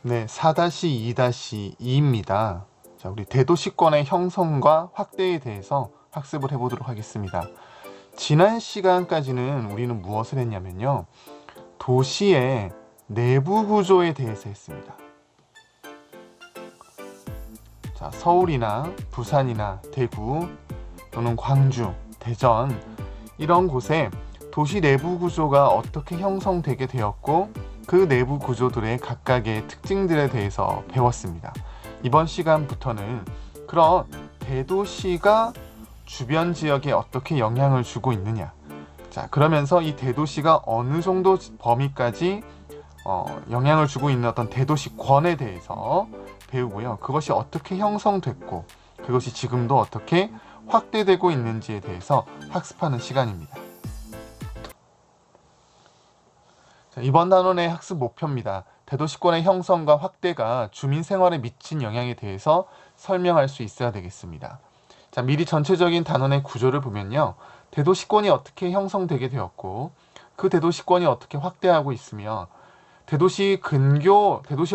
네, 4-2-2입니다. 자, 우리 대도시권의 형성과 확대에 대해서 학습을 해보도록 하겠습니다. 지난 시간까지는 우리는 무엇을 했냐면요. 도시의 내부 구조에 대해서 했습니다. 자, 서울이나 부산이나 대구 또는 광주, 대전 이런 곳에 도시 내부 구조가 어떻게 형성되게 되었고 그 내부 구조들의 각각의 특징들에 대해서 배웠습니다. 이번 시간부터는 그런 대도시가 주변 지역에 어떻게 영향을 주고 있느냐, 자, 그러면서 이 대도시가 어느 정도 범위까지 영향을 주고 있는 어떤 대도시권에 대해서 배우고요. 그것이 어떻게 형성됐고 그것이 지금도 어떻게 확대되고 있는지에 대해서 학습하는 시간입니다. 자, 이번 단원의 학습 목표입니다. 대도시권의 형성과 확대가 주민 생활에 미친 영향에 대해서 설명할 수 있어야 되겠습니다. 자, 미리 전체적인 단원의 구조를 보면요. 대도시권이 어떻게 형성되게 되었고 그 대도시권이 어떻게 확대하고 있으며 대도시와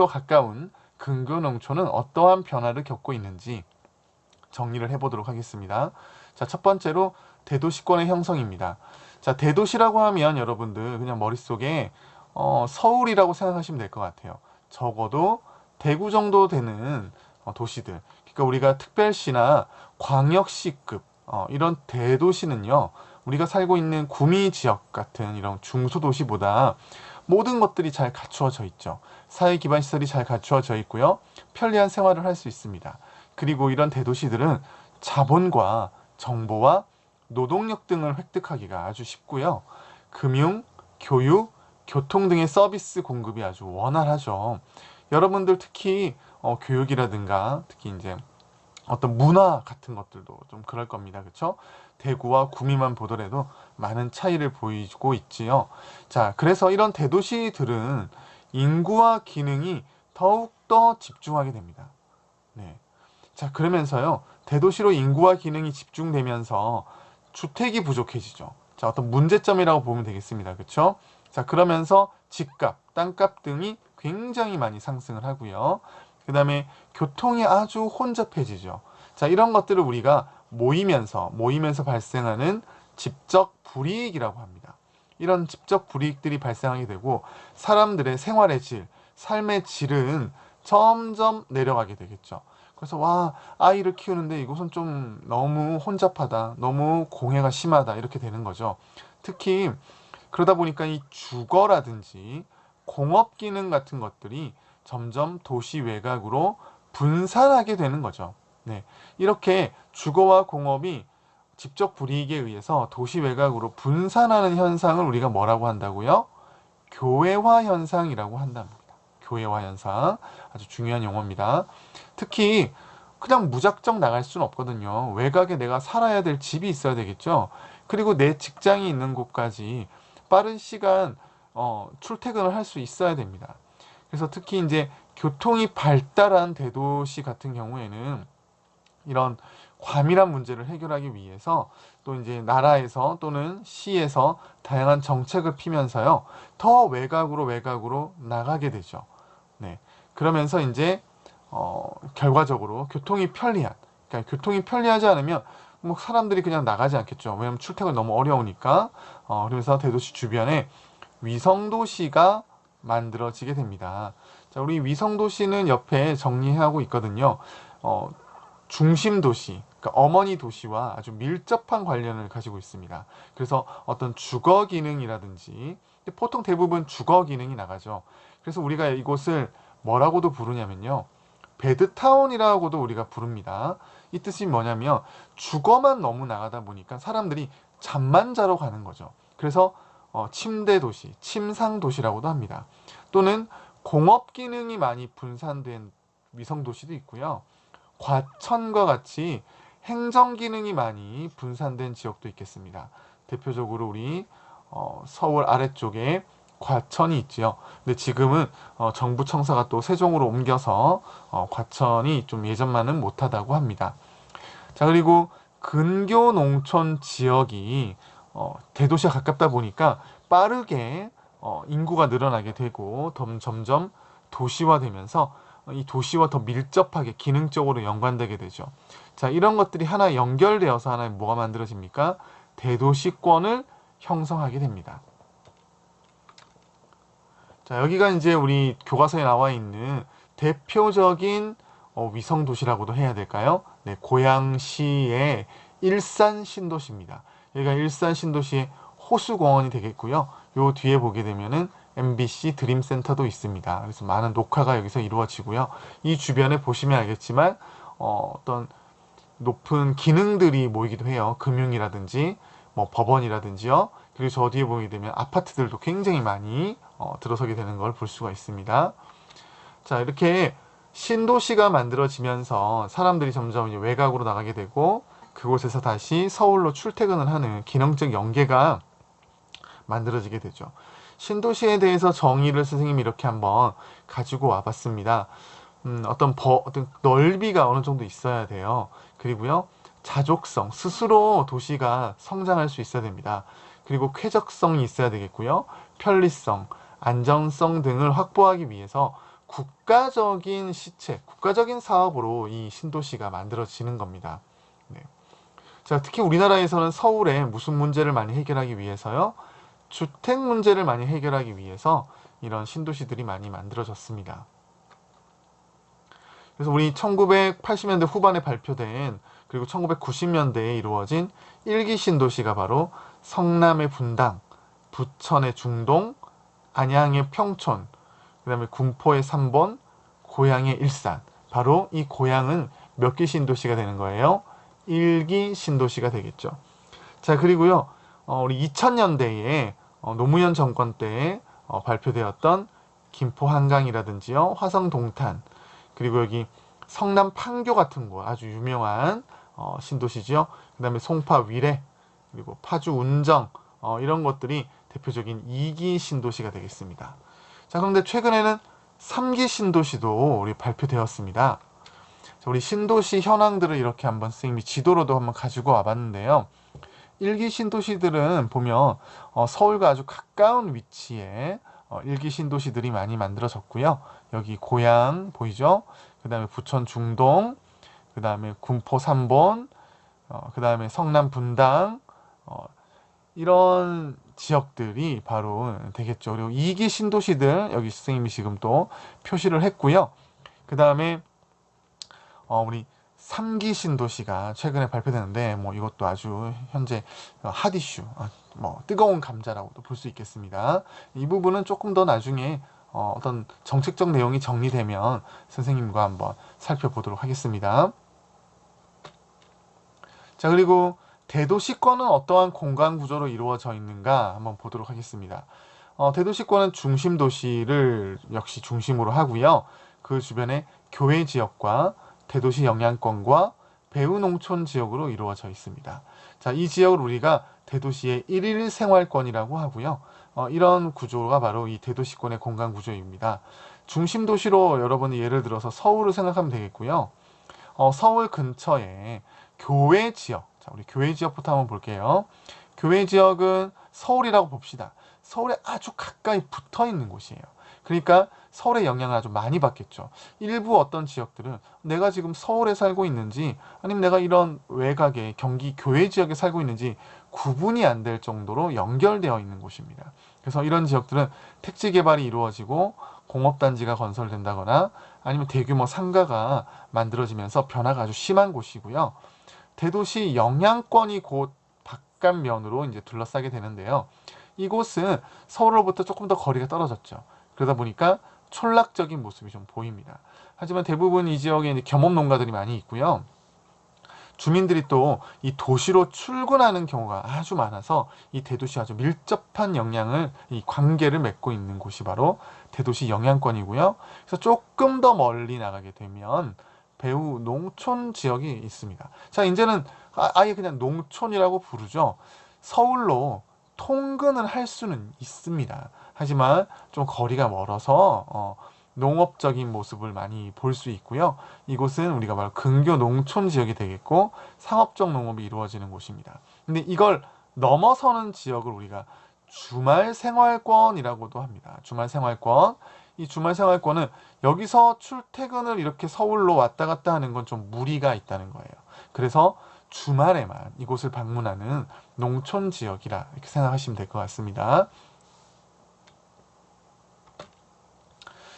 가까운 근교 농촌은 어떠한 변화를 겪고 있는지 정리를 해보도록 하겠습니다. 자, 첫 번째로 대도시권의 형성입니다. 자, 대도시라고 하면 여러분들 그냥 머릿속에 서울이라고 생각하시면 될 것 같아요. 적어도 대구 정도 되는 도시들. 그러니까 우리가 특별시나 광역시급 이런 대도시는요. 우리가 살고 있는 구미 지역 같은 이런 중소도시보다 모든 것들이 잘 갖추어져 있죠. 사회 기반 시설이 잘 갖추어져 있고요. 편리한 생활을 할 수 있습니다. 그리고 이런 대도시들은 자본과 정보와 노동력 등을 획득하기가 아주 쉽고요. 금융, 교육, 교통 등의 서비스 공급이 아주 원활하죠. 여러분들 특히 교육이라든가 특히 이제 어떤 문화 같은 것들도 좀 그럴 겁니다. 그렇죠? 대구와 구미만 보더라도 많은 차이를 보이고 있지요. 자, 그래서 이런 대도시들은 인구와 기능이 더욱더 집중하게 됩니다. 네. 자, 그러면서요. 대도시로 인구와 기능이 집중되면서 주택이 부족해지죠. 자, 어떤 문제점이라고 보면 되겠습니다. 그렇죠? 자, 그러면서 집값, 땅값 등이 굉장히 많이 상승을 하고요. 그 다음에 교통이 아주 혼잡해지죠. 자, 이런 것들을 우리가 모이면서 발생하는 지적 불이익이라고 합니다. 이런 지적 불이익들이 발생하게 되고 사람들의 생활의 질, 삶의 질은 점점 내려가게 되겠죠. 그래서 와, 아이를 키우는데 이곳은 좀 너무 혼잡하다, 너무 공해가 심하다 이렇게 되는 거죠. 특히 그러다 보니까 이 주거라든지 공업 기능 같은 것들이 점점 도시 외곽으로 분산하게 되는 거죠. 네. 이렇게 주거와 공업이 직접 불이익에 의해서 도시 외곽으로 분산하는 현상을 우리가 뭐라고 한다고요? 교외화 현상이라고 한답니다. 교외화 현상. 아주 중요한 용어입니다. 특히 그냥 무작정 나갈 수는 없거든요. 외곽에 내가 살아야 될 집이 있어야 되겠죠. 그리고 내 직장이 있는 곳까지 빠른 시간 출퇴근을 할 수 있어야 됩니다. 그래서 특히 이제 교통이 발달한 대도시 같은 경우에는 이런 과밀한 문제를 해결하기 위해서 또 이제 나라에서 또는 시에서 다양한 정책을 피면서요. 더 외곽으로 나가게 되죠. 네. 그러면서 이제 결과적으로 그러니까 교통이 편리하지 않으면 뭐 사람들이 그냥 나가지 않겠죠. 왜냐면 출퇴근 너무 어려우니까. 그래서 대도시 주변에 위성도시가 만들어지게 됩니다. 자, 우리 위성도시는 옆에 정리하고 있거든요. 중심 도시, 그러니까 어머니 도시와 아주 밀접한 관련을 가지고 있습니다. 그래서 어떤 주거 기능이라든지 보통 대부분 주거 기능이 나가죠. 그래서 우리가 이곳을 뭐라고도 부르냐면요. 베드타운이라고도 우리가 부릅니다. 이 뜻이 뭐냐면 주거만 너무 나가다 보니까 사람들이 잠만 자러 가는 거죠. 그래서 침대 도시, 침상 도시라고도 합니다. 또는 공업 기능이 많이 분산된 위성 도시도 있고요. 과천과 같이 행정 기능이 많이 분산된 지역도 있겠습니다. 대표적으로 우리 서울 아래쪽에 과천이 있지요. 근데 지금은 정부 청사가 또 세종으로 옮겨서 과천이 좀 예전만은 못하다고 합니다. 자, 그리고 근교 농촌 지역이 대도시에 가깝다 보니까 빠르게 인구가 늘어나게 되고 점점 도시화되면서 이 도시와 더 밀접하게 기능적으로 연관되게 되죠. 자, 이런 것들이 하나 연결되어서 하나의 뭐가 만들어집니까? 대도시권을 형성하게 됩니다. 자, 여기가 이제 우리 교과서에 나와 있는 대표적인 위성 도시라고도 해야 될까요? 네, 고양시의 일산 신도시입니다. 여기가 일산 신도시의 호수공원이 되겠고요. 요 뒤에 보게 되면은 MBC 드림센터도 있습니다. 그래서 많은 녹화가 여기서 이루어지고요. 이 주변에 보시면 알겠지만 어떤 높은 기능들이 모이기도 해요. 금융이라든지 뭐 법원이라든지요. 그리고 저 뒤에 보게 되면 아파트들도 굉장히 많이 들어서게 되는 걸 볼 수가 있습니다. 자, 이렇게 신도시가 만들어지면서 사람들이 점점 이제 외곽으로 나가게 되고 그곳에서 다시 서울로 출퇴근을 하는 기능적 연계가 만들어지게 되죠. 신도시에 대해서 정의를 선생님이 이렇게 한번 가지고 와봤습니다. 어떤 넓이가 어느 정도 있어야 돼요. 그리고요, 자족성, 스스로 도시가 성장할 수 있어야 됩니다. 그리고 쾌적성이 있어야 되겠고요. 편리성, 안전성 등을 확보하기 위해서 국가적인 시책, 국가적인 사업으로 이 신도시가 만들어지는 겁니다. 네. 자, 특히 우리나라에서는 서울에 무슨 문제를 많이 해결하기 위해서요? 주택 문제를 많이 해결하기 위해서 이런 신도시들이 많이 만들어졌습니다. 그래서 우리 1980년대 후반에 발표된 그리고 1990년대에 이루어진 1기 신도시가 바로 성남의 분당, 부천의 중동, 안양의 평촌, 그 다음에 군포의 삼본, 고양의 일산. 바로 이 고양은 몇 기 신도시가 되는 거예요? 1기 신도시가 되겠죠. 자, 그리고요, 우리 2000년대에 노무현 정권 때에 발표되었던 김포 한강이라든지요, 화성 동탄, 그리고 여기 성남 판교 같은 곳 아주 유명한 신도시죠. 그 다음에 송파 위례, 그리고 파주 운정, 이런 것들이 대표적인 2기 신도시가 되겠습니다. 자, 그런데 최근에는 3기 신도시도 우리 발표되었습니다. 자, 우리 신도시 현황들을 이렇게 한번 선생님이 지도로도 한번 가지고 와봤는데요. 1기 신도시들은 보면 서울과 아주 가까운 위치에 1기 신도시들이 많이 만들어졌고요. 여기 고양 보이죠? 그 다음에 부천 중동, 그 다음에 군포 삼본, 그 다음에 성남 분당, 이런 지역들이 바로 되겠죠. 그리고 2기 신도시들 여기 선생님이 지금 또 표시를 했고요. 그 다음에 우리 3기 신도시가 최근에 발표되는데 뭐 이것도 아주 현재 핫 이슈, 뭐 뜨거운 감자라고도 볼 수 있겠습니다. 이 부분은 조금 더 나중에 어떤 정책적 내용이 정리되면 선생님과 한번 살펴보도록 하겠습니다. 자, 그리고 대도시권은 어떠한 공간 구조로 이루어져 있는가 한번 보도록 하겠습니다. 대도시권은 중심 도시를 역시 중심으로 하고요. 그 주변에 교외 지역과 대도시 영향권과 배후 농촌 지역으로 이루어져 있습니다. 자, 이 지역을 우리가 대도시의 1일 생활권이라고 하고요. 이런 구조가 바로 이 대도시권의 공간 구조입니다. 중심 도시로 여러분이 예를 들어서 서울을 생각하면 되겠고요. 서울 근처에 교외 지역, 자, 우리 교외 지역부터 한번 볼게요. 교외 지역은 서울이라고 봅시다. 서울에 아주 가까이 붙어 있는 곳이에요. 그러니까 서울의 영향을 아주 많이 받겠죠. 일부 어떤 지역들은 내가 지금 서울에 살고 있는지 아니면 내가 이런 외곽의 경기 교외 지역에 살고 있는지 구분이 안 될 정도로 연결되어 있는 곳입니다. 그래서 이런 지역들은 택지 개발이 이루어지고 공업단지가 건설된다거나 아니면 대규모 상가가 만들어지면서 변화가 아주 심한 곳이고요. 대도시 영향권이 곧 바깥면으로 이제 둘러싸게 되는데요. 이곳은 서울로부터 조금 더 거리가 떨어졌죠. 그러다 보니까 촌락적인 모습이 좀 보입니다. 하지만 대부분 이 지역에 이제 겸업 농가들이 많이 있고요. 주민들이 또 이 도시로 출근하는 경우가 아주 많아서 이 대도시와 아주 밀접한 이 관계를 맺고 있는 곳이 바로 대도시 영향권이고요. 그래서 조금 더 멀리 나가게 되면 배후 농촌 지역이 있습니다. 자, 이제는 아예 그냥 농촌이라고 부르죠. 서울로 통근을 할 수는 있습니다. 하지만 좀 거리가 멀어서 농업적인 모습을 많이 볼 수 있고요. 이곳은 우리가 바로 근교 농촌 지역이 되겠고 상업적 농업이 이루어지는 곳입니다. 근데 이걸 넘어서는 지역을 우리가 주말 생활권이라고도 합니다. 주말 생활권. 이 주말 생활권은 여기서 출퇴근을 이렇게 서울로 왔다 갔다 하는 건 좀 무리가 있다는 거예요. 그래서 주말에만 이곳을 방문하는 농촌 지역이라 이렇게 생각하시면 될 것 같습니다.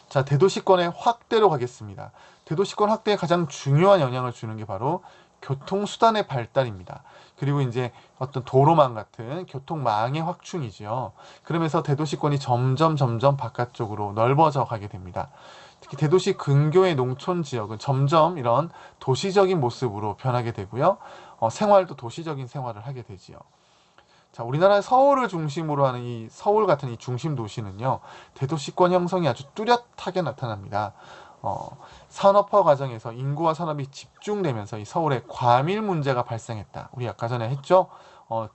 자, 대도시권의 확대로 가겠습니다. 대도시권 확대에 가장 중요한 영향을 주는 게 바로 교통수단의 발달입니다. 그리고 이제 어떤 도로망 같은 교통망의 확충이죠. 그러면서 대도시권이 점점 바깥쪽으로 넓어져 가게 됩니다. 특히 대도시 근교의 농촌 지역은 점점 이런 도시적인 모습으로 변하게 되고요. 생활도 도시적인 생활을 하게 되지요. 자, 우리나라의 서울을 중심으로 하는 이 서울 같은 이 중심 도시는요, 대도시권 형성이 아주 뚜렷하게 나타납니다. 산업화 과정에서 인구와 산업이 집중되면서 이 서울에 과밀 문제가 발생했다. 우리 아까 전에 했죠?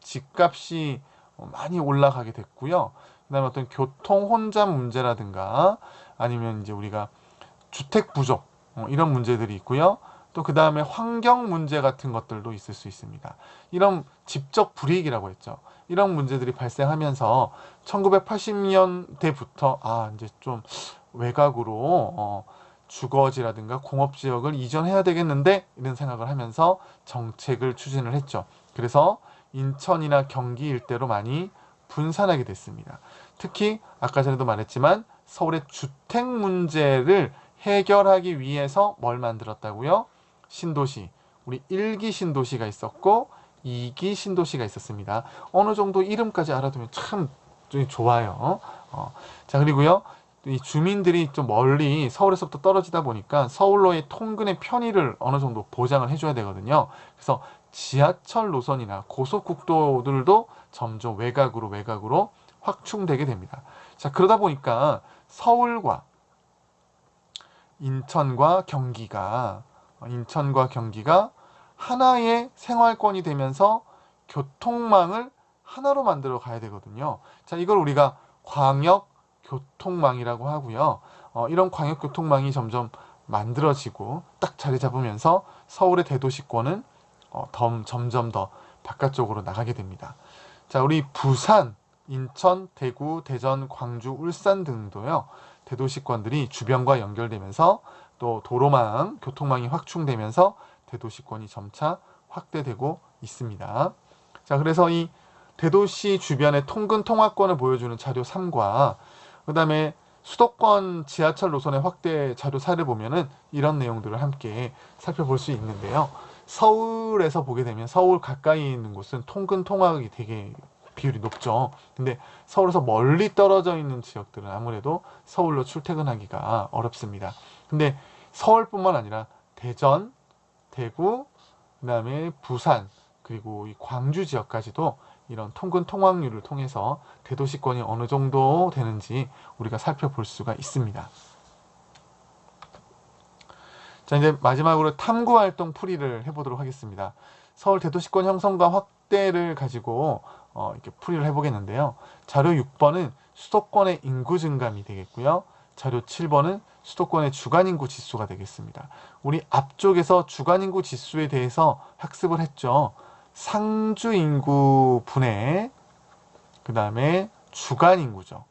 집값이 많이 올라가게 됐고요. 그다음에 어떤 교통 혼잡 문제라든가 아니면 이제 우리가 주택 부족 이런 문제들이 있고요. 또 그 다음에 환경 문제 같은 것들도 있을 수 있습니다. 이런 집적 불이익이라고 했죠. 이런 문제들이 발생하면서 1980년대부터 이제 좀 외곽으로 주거지라든가 공업지역을 이전해야 되겠는데 이런 생각을 하면서 정책을 추진을 했죠. 그래서 인천이나 경기 일대로 많이 분산하게 됐습니다. 특히 아까 전에도 말했지만 서울의 주택 문제를 해결하기 위해서 뭘 만들었다고요? 신도시, 우리 1기 신도시가 있었고 2기 신도시가 있었습니다. 어느 정도 이름까지 알아두면 참 좋아요. 자, 그리고요, 이 주민들이 좀 멀리 서울에서부터 떨어지다 보니까 서울로의 통근의 편의를 어느 정도 보장을 해줘야 되거든요. 그래서 지하철 노선이나 고속국도들도 점점 외곽으로 확충되게 됩니다. 자, 그러다 보니까 서울과 인천과 경기가 하나의 생활권이 되면서 교통망을 하나로 만들어 가야 되거든요. 자, 이걸 우리가 광역 교통망이라고 하고요. 이런 광역 교통망이 점점 만들어지고 딱 자리 잡으면서 서울의 대도시권은 점점 더 바깥쪽으로 나가게 됩니다. 자, 우리 부산, 인천, 대구, 대전, 광주, 울산 등도요. 대도시권들이 주변과 연결되면서 또 도로망, 교통망이 확충되면서 대도시권이 점차 확대되고 있습니다. 자, 그래서 이 대도시 주변의 통근 통화권을 보여주는 자료 3과 그 다음에 수도권 지하철 노선의 확대 자료 4를 보면은 이런 내용들을 함께 살펴볼 수 있는데요. 서울에서 보게 되면 서울 가까이 있는 곳은 통근 통학이 되게 비율이 높죠. 근데 서울에서 멀리 떨어져 있는 지역들은 아무래도 서울로 출퇴근하기가 어렵습니다. 근데 서울뿐만 아니라 대전, 대구, 그다음에 부산, 그리고 이 광주 지역까지도 이런 통근 통학률을 통해서 대도시권이 어느 정도 되는지 우리가 살펴볼 수가 있습니다. 자, 이제 마지막으로 탐구활동 풀이를 해보도록 하겠습니다. 서울 대도시권 형성과 확대를 가지고 이렇게 풀이를 해보겠는데요. 자료 6번은 수도권의 인구 증감이 되겠고요. 자료 7번은 수도권의 주간인구 지수가 되겠습니다. 우리 앞쪽에서 주간인구 지수에 대해서 학습을 했죠. 상주인구 분의 그 다음에 주간인구죠.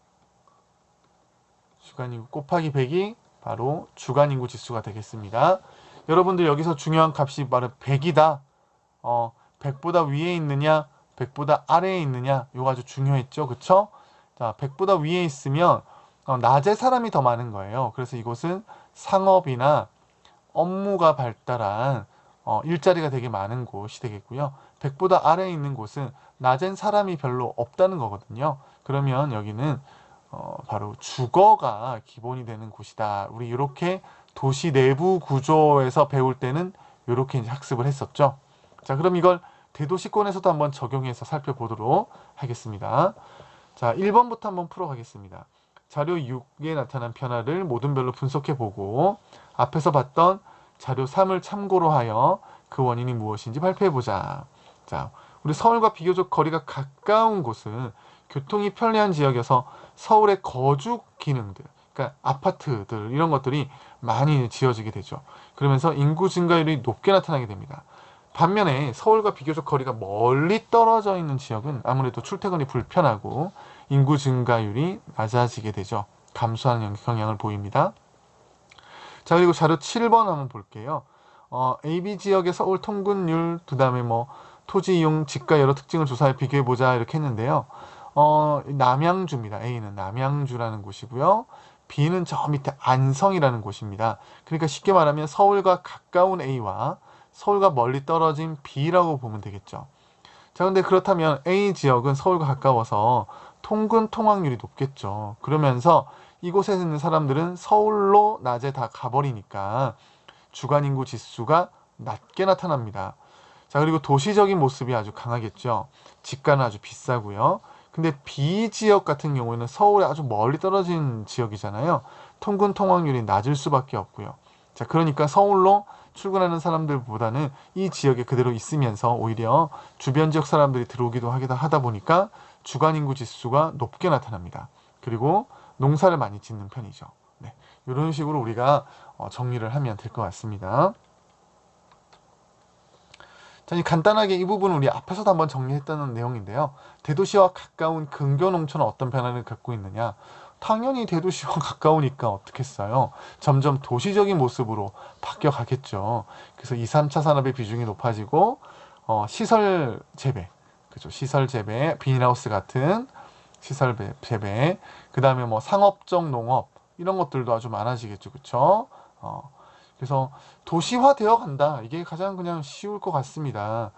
주간인구 곱하기 100이 바로 주간인구 지수가 되겠습니다. 여러분들 여기서 중요한 값이 바로 100이다. 100보다 위에 있느냐 100보다 아래에 있느냐 이거 아주 중요했죠. 그쵸? 자, 100보다 위에 있으면 낮에 사람이 더 많은 거예요. 그래서 이곳은 상업이나 업무가 발달한 일자리가 되게 많은 곳이 되겠고요. 100보다 아래에 있는 곳은 낮엔 사람이 별로 없다는 거거든요. 그러면 여기는 바로 주거가 기본이 되는 곳이다. 우리 이렇게 도시 내부 구조에서 배울 때는 이렇게 이제 학습을 했었죠. 자, 그럼 이걸 대도시권에서도 한번 적용해서 살펴보도록 하겠습니다. 자, 1번부터 한번 풀어가겠습니다. 자료 6에 나타난 변화를 모든 별로 분석해보고 앞에서 봤던 자료 3을 참고로 하여 그 원인이 무엇인지 발표해보자. 자, 우리 서울과 비교적 거리가 가까운 곳은 교통이 편리한 지역이어서 서울의 거주 기능들, 그러니까 아파트들 이런 것들이 많이 지어지게 되죠. 그러면서 인구 증가율이 높게 나타나게 됩니다. 반면에 서울과 비교적 거리가 멀리 떨어져 있는 지역은 아무래도 출퇴근이 불편하고 인구 증가율이 낮아지게 되죠. 감소하는 경향을 보입니다. 자, 그리고 자료 7번 한번 볼게요. AB 지역의 서울 통근율, 그 다음에 뭐 토지 이용 지가 여러 특징을 조사해 비교해보자 이렇게 했는데요. 남양주입니다. A는 남양주라는 곳이고요. B는 저 밑에 안성이라는 곳입니다. 그러니까 쉽게 말하면 서울과 가까운 A와 서울과 멀리 떨어진 B라고 보면 되겠죠. 자, 근데 그렇다면 A 지역은 서울과 가까워서 통근 통학률이 높겠죠. 그러면서 이곳에 있는 사람들은 서울로 낮에 다 가버리니까 주간 인구 지수가 낮게 나타납니다. 자, 그리고 도시적인 모습이 아주 강하겠죠. 집가는 아주 비싸고요. 근데 B 지역 같은 경우에는 서울에 아주 멀리 떨어진 지역이잖아요. 통근 통학률이 낮을 수밖에 없고요. 자, 그러니까 서울로 출근하는 사람들보다는 이 지역에 그대로 있으면서 오히려 주변 지역 사람들이 들어오기도 하다 보니까 주간 인구 지수가 높게 나타납니다. 그리고 농사를 많이 짓는 편이죠. 네, 이런 식으로 우리가 정리를 하면 될 것 같습니다. 자, 간단하게 이 부분은 우리 앞에서도 한번 정리했다는 내용인데요. 대도시와 가까운 근교 농촌은 어떤 변화를 겪고 있느냐? 당연히 대도시와 가까우니까 어떻겠어요? 점점 도시적인 모습으로 바뀌어 가겠죠. 그래서 2, 3차 산업의 비중이 높아지고 시설 재배, 그죠? 시설 재배, 비닐하우스 같은 시설 재배, 그 다음에 뭐 상업적 농업 이런 것들도 아주 많아지겠죠, 그렇죠? 그래서 도시화되어 간다. 이게 가장 그냥 쉬울 것 같습니다.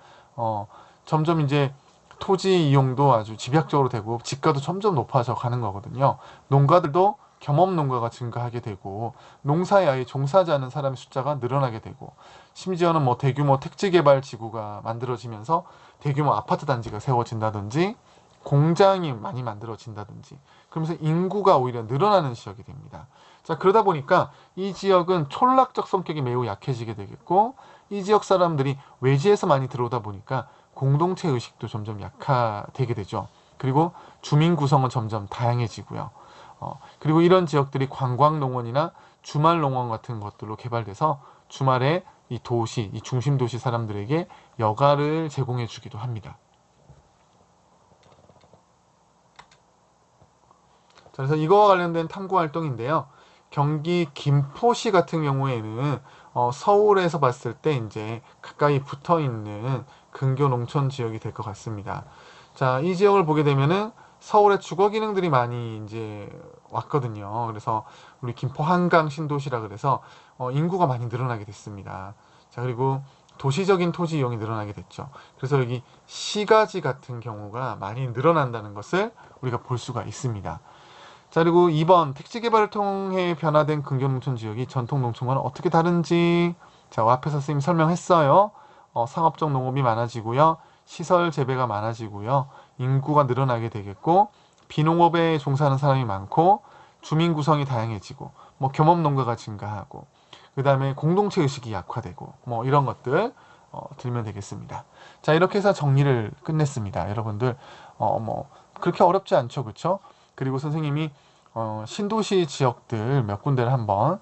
점점 이제 토지 이용도 아주 집약적으로 되고 집가도 점점 높아져 가는 거거든요. 농가들도 겸업 농가가 증가하게 되고 농사에 아예 종사하지 않는 사람의 숫자가 늘어나게 되고 심지어는 뭐 대규모 택지개발 지구가 만들어지면서 대규모 아파트 단지가 세워진다든지 공장이 많이 만들어진다든지 그러면서 인구가 오히려 늘어나는 지역이 됩니다. 자, 그러다 보니까 이 지역은 촌락적 성격이 매우 약해지게 되겠고 이 지역 사람들이 외지에서 많이 들어오다 보니까 공동체 의식도 점점 약화되게 되죠. 그리고 주민 구성은 점점 다양해지고요. 그리고 이런 지역들이 관광농원이나 주말농원 같은 것들로 개발돼서 주말에 이 도시, 이 중심 도시 사람들에게 여가를 제공해 주기도 합니다. 자, 그래서 이거와 관련된 탐구 활동인데요. 경기 김포시 같은 경우에는 서울에서 봤을 때 이제 가까이 붙어 있는 근교 농촌 지역이 될 것 같습니다. 자, 이 지역을 보게 되면은 서울의 주거 기능들이 많이 이제 왔거든요. 그래서 우리 김포 한강 신도시라 그래서 인구가 많이 늘어나게 됐습니다. 자, 그리고 도시적인 토지 이용이 늘어나게 됐죠. 그래서 여기 시가지 같은 경우가 많이 늘어난다는 것을 우리가 볼 수가 있습니다. 자, 그리고 2번 택지 개발을 통해 변화된 근교 농촌 지역이 전통 농촌과는 어떻게 다른지, 자, 앞에서 선생님이 설명했어요. 상업적 농업이 많아지고요. 시설 재배가 많아지고요. 인구가 늘어나게 되겠고 비농업에 종사하는 사람이 많고 주민 구성이 다양해지고 뭐 겸업 농가가 증가하고 그 다음에 공동체 의식이 약화되고 뭐 이런 것들 들면 되겠습니다. 자, 이렇게 해서 정리를 끝냈습니다. 여러분들 뭐 그렇게 어렵지 않죠, 그렇죠? 그리고 선생님이 신도시 지역들 몇 군데를 한번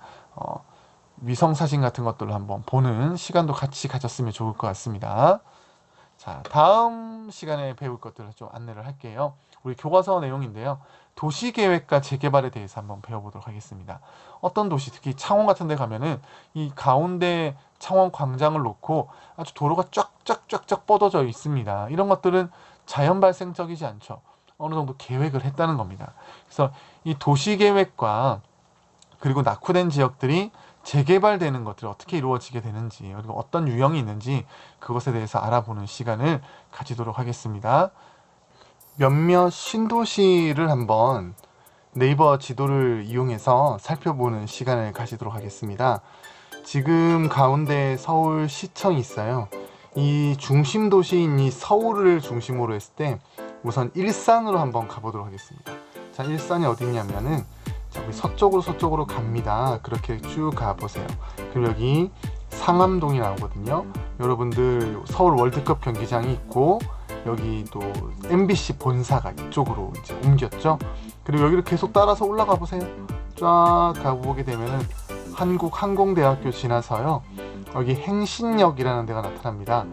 위성 사진 같은 것들을 한번 보는 시간도 같이 가졌으면 좋을 것 같습니다. 자, 다음 시간에 배울 것들을 좀 안내를 할게요. 우리 교과서 내용인데요. 도시계획과 재개발에 대해서 한번 배워보도록 하겠습니다. 어떤 도시, 특히 창원 같은 데 가면은 이 가운데 창원 광장을 놓고 아주 도로가 쫙쫙쫙쫙 뻗어져 있습니다. 이런 것들은 자연 발생적이지 않죠. 어느 정도 계획을 했다는 겁니다. 그래서 이 도시계획과 그리고 낙후된 지역들이 재개발되는 것들이 어떻게 이루어지게 되는지 그리고 어떤 유형이 있는지 그것에 대해서 알아보는 시간을 가지도록 하겠습니다. 몇몇 신도시를 한번 네이버 지도를 이용해서 살펴보는 시간을 가지도록 하겠습니다. 지금 가운데 서울시청이 있어요. 이 중심 도시인 이 서울을 중심으로 했을 때 우선 일산으로 한번 가보도록 하겠습니다. 자, 일산이 어디 있냐면은 우리 서쪽으로 갑니다. 그렇게 쭉 가보세요. 그럼 여기 상암동이 나오거든요. 여러분들 서울 월드컵 경기장이 있고 여기 또 MBC 본사가 이쪽으로 이제 옮겼죠. 그리고 여기를 계속 따라서 올라가 보세요. 쫙 가보게 되면은 한국항공대학교 지나서요. 여기 행신역이라는 데가 나타납니다.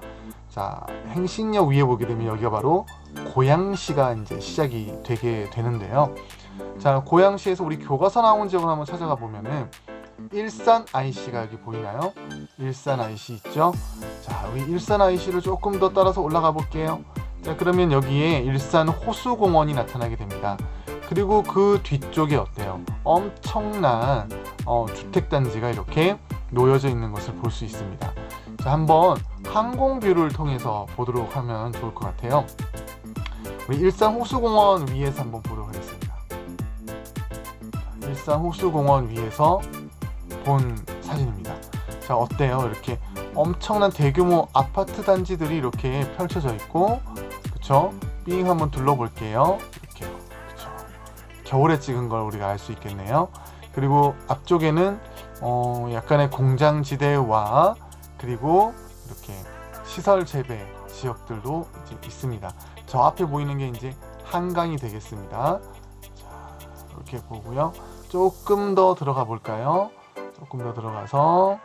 자, 행신역 위에 보게 되면 여기가 바로 고양시가 이제 시작이 되게 되는데요. 자, 고양시에서 우리 교과서 나온 지역을 한번 찾아가 보면은 일산 IC가 여기 보이나요? 일산 IC 있죠? 자, 우리 일산 IC를 조금 더 따라서 올라가 볼게요. 자, 그러면 여기에 일산 호수공원이 나타나게 됩니다. 그리고 그 뒤쪽에 어때요? 엄청난 주택단지가 이렇게 놓여져 있는 것을 볼 수 있습니다. 자, 한번 항공뷰를 통해서 보도록 하면 좋을 것 같아요. 우리 일산 호수공원 위에서 한번 보도록 하겠습니다. 일산 호수공원 위에서 본 사진입니다. 자, 어때요? 이렇게 엄청난 대규모 아파트 단지들이 이렇게 펼쳐져 있고, 그쵸? 삥 한번 둘러볼게요. 이렇게, 그쵸? 겨울에 찍은 걸 우리가 알 수 있겠네요. 그리고 앞쪽에는 약간의 공장지대와 그리고 이렇게 시설 재배 지역들도 이제 있습니다. 저 앞에 보이는 게 이제 한강이 되겠습니다. 자, 이렇게 보고요. 조금 더 들어가 볼까요? 조금 더 들어가서,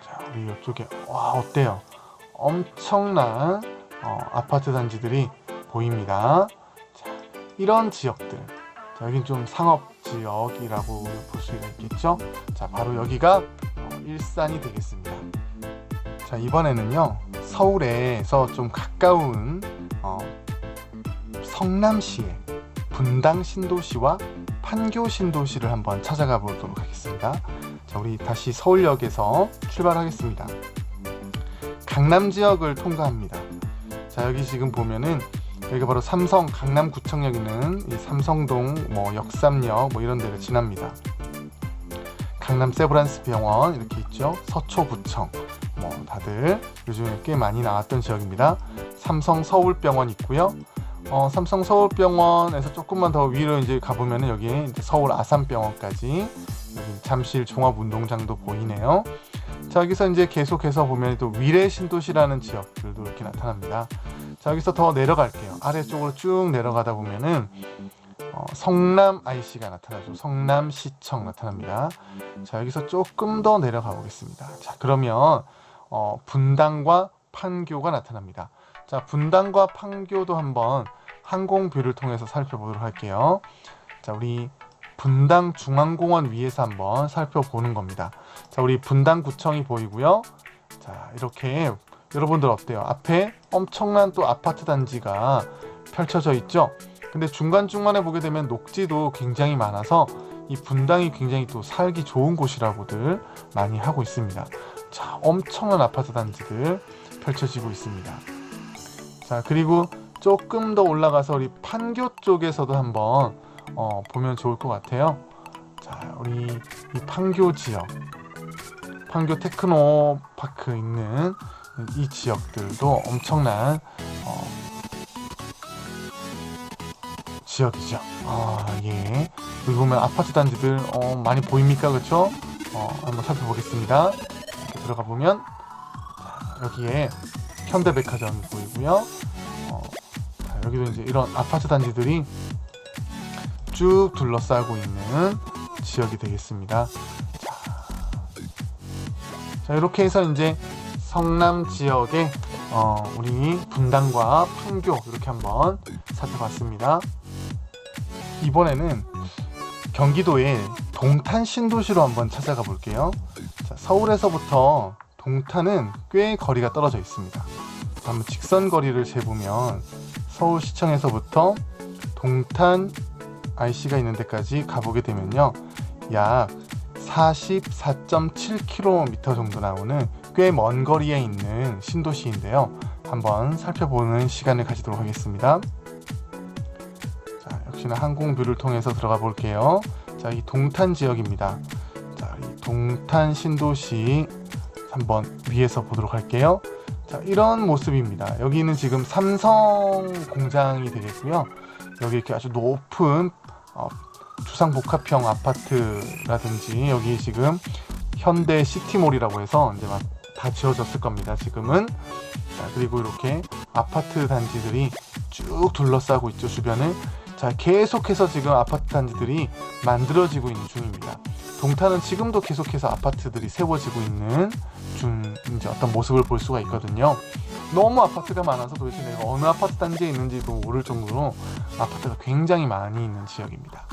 자, 우리 이쪽에, 와, 어때요? 엄청난 아파트 단지들이 보입니다. 자, 이런 지역들, 자, 여긴 좀 상업 지역이라고 볼 수가 있겠죠? 자, 바로 여기가 일산이 되겠습니다. 자, 이번에는요, 서울에서 좀 가까운 성남시의 분당 신도시와 판교 신도시를 한번 찾아가 보도록 하겠습니다. 자, 우리 다시 서울역에서 출발하겠습니다. 강남 지역을 통과합니다. 자, 여기 지금 보면은 여기가 바로 삼성 강남구청역 있는 이 삼성동, 역삼역 이런 데를 지납니다. 강남 세브란스 병원 이렇게 있죠. 서초구청, 다들 요즘에 꽤 많이 나왔던 지역입니다. 삼성 서울병원 있고요. 삼성 서울병원에서 조금만 더 위로 이제 가보면은 여기에 이제 서울 아산병원까지, 여기 잠실 종합운동장도 보이네요. 자, 여기서 이제 계속해서 보면 또 위례 신도시라는 지역들도 이렇게 나타납니다. 자, 여기서 더 내려갈게요. 아래쪽으로 쭉 내려가다 보면은 성남 IC가 나타나죠. 성남시청 나타납니다. 자, 여기서 조금 더 내려가 보겠습니다. 자, 그러면 분당과 판교가 나타납니다. 자, 분당과 판교도 한번 항공뷰를 통해서 살펴보도록 할게요. 자, 우리 분당 중앙공원 위에서 한번 살펴보는 겁니다. 자, 우리 분당구청이 보이고요. 자, 이렇게 여러분들 어때요? 앞에 엄청난 또 아파트 단지가 펼쳐져 있죠? 근데 중간중간에 보게 되면 녹지도 굉장히 많아서 이 분당이 굉장히 또 살기 좋은 곳이라고들 많이 하고 있습니다. 자, 엄청난 아파트 단지들 펼쳐지고 있습니다. 자, 그리고 조금 더 올라가서 우리 판교 쪽에서도 한번 보면 좋을 것 같아요. 자, 우리 이 판교 지역, 판교 테크노파크 있는 이 지역들도 엄청난 지역이죠. 예. 여기 보면 아파트 단지들 많이 보입니까? 그렇죠? 한번 살펴보겠습니다. 이렇게 들어가 보면 여기에 현대백화점이 보이고요. 여기도 이제 이런 아파트 단지들이 쭉 둘러싸고 있는 지역이 되겠습니다. 자, 이렇게 해서 이제 성남 지역의 우리 분당과 판교 이렇게 한번 살펴봤습니다. 이번에는 경기도의 동탄 신도시로 한번 찾아가 볼게요. 자, 서울에서부터 동탄은 꽤 거리가 떨어져 있습니다. 한번 직선 거리를 재보면 서울시청에서부터 동탄 IC가 있는 데까지 가보게 되면요, 약 44.7km 정도 나오는 꽤 먼 거리에 있는 신도시인데요. 한번 살펴보는 시간을 가지도록 하겠습니다. 자, 역시나 항공뷰를 통해서 들어가 볼게요. 자, 이 동탄 지역입니다. 자, 이 동탄 신도시 한번 위에서 보도록 할게요. 자, 이런 모습입니다. 여기는 지금 삼성 공장이 되겠고요. 여기 이렇게 아주 높은 주상복합형 아파트라든지, 여기 지금 현대 시티몰이라고 해서 이제 막 다 지어졌을 겁니다, 지금은. 자, 그리고 이렇게 아파트 단지들이 쭉 둘러싸고 있죠, 주변을. 자, 자, 계속해서 지금 아파트 단지들이 만들어지고 있는 중입니다. 동탄은 지금도 계속해서 아파트들이 세워지고 있는 이제 어떤 모습을 볼 수가 있거든요. 너무 아파트가 많아서 도대체 내가 어느 아파트 단지에 있는지도 모를 정도로 아파트가 굉장히 많이 있는 지역입니다.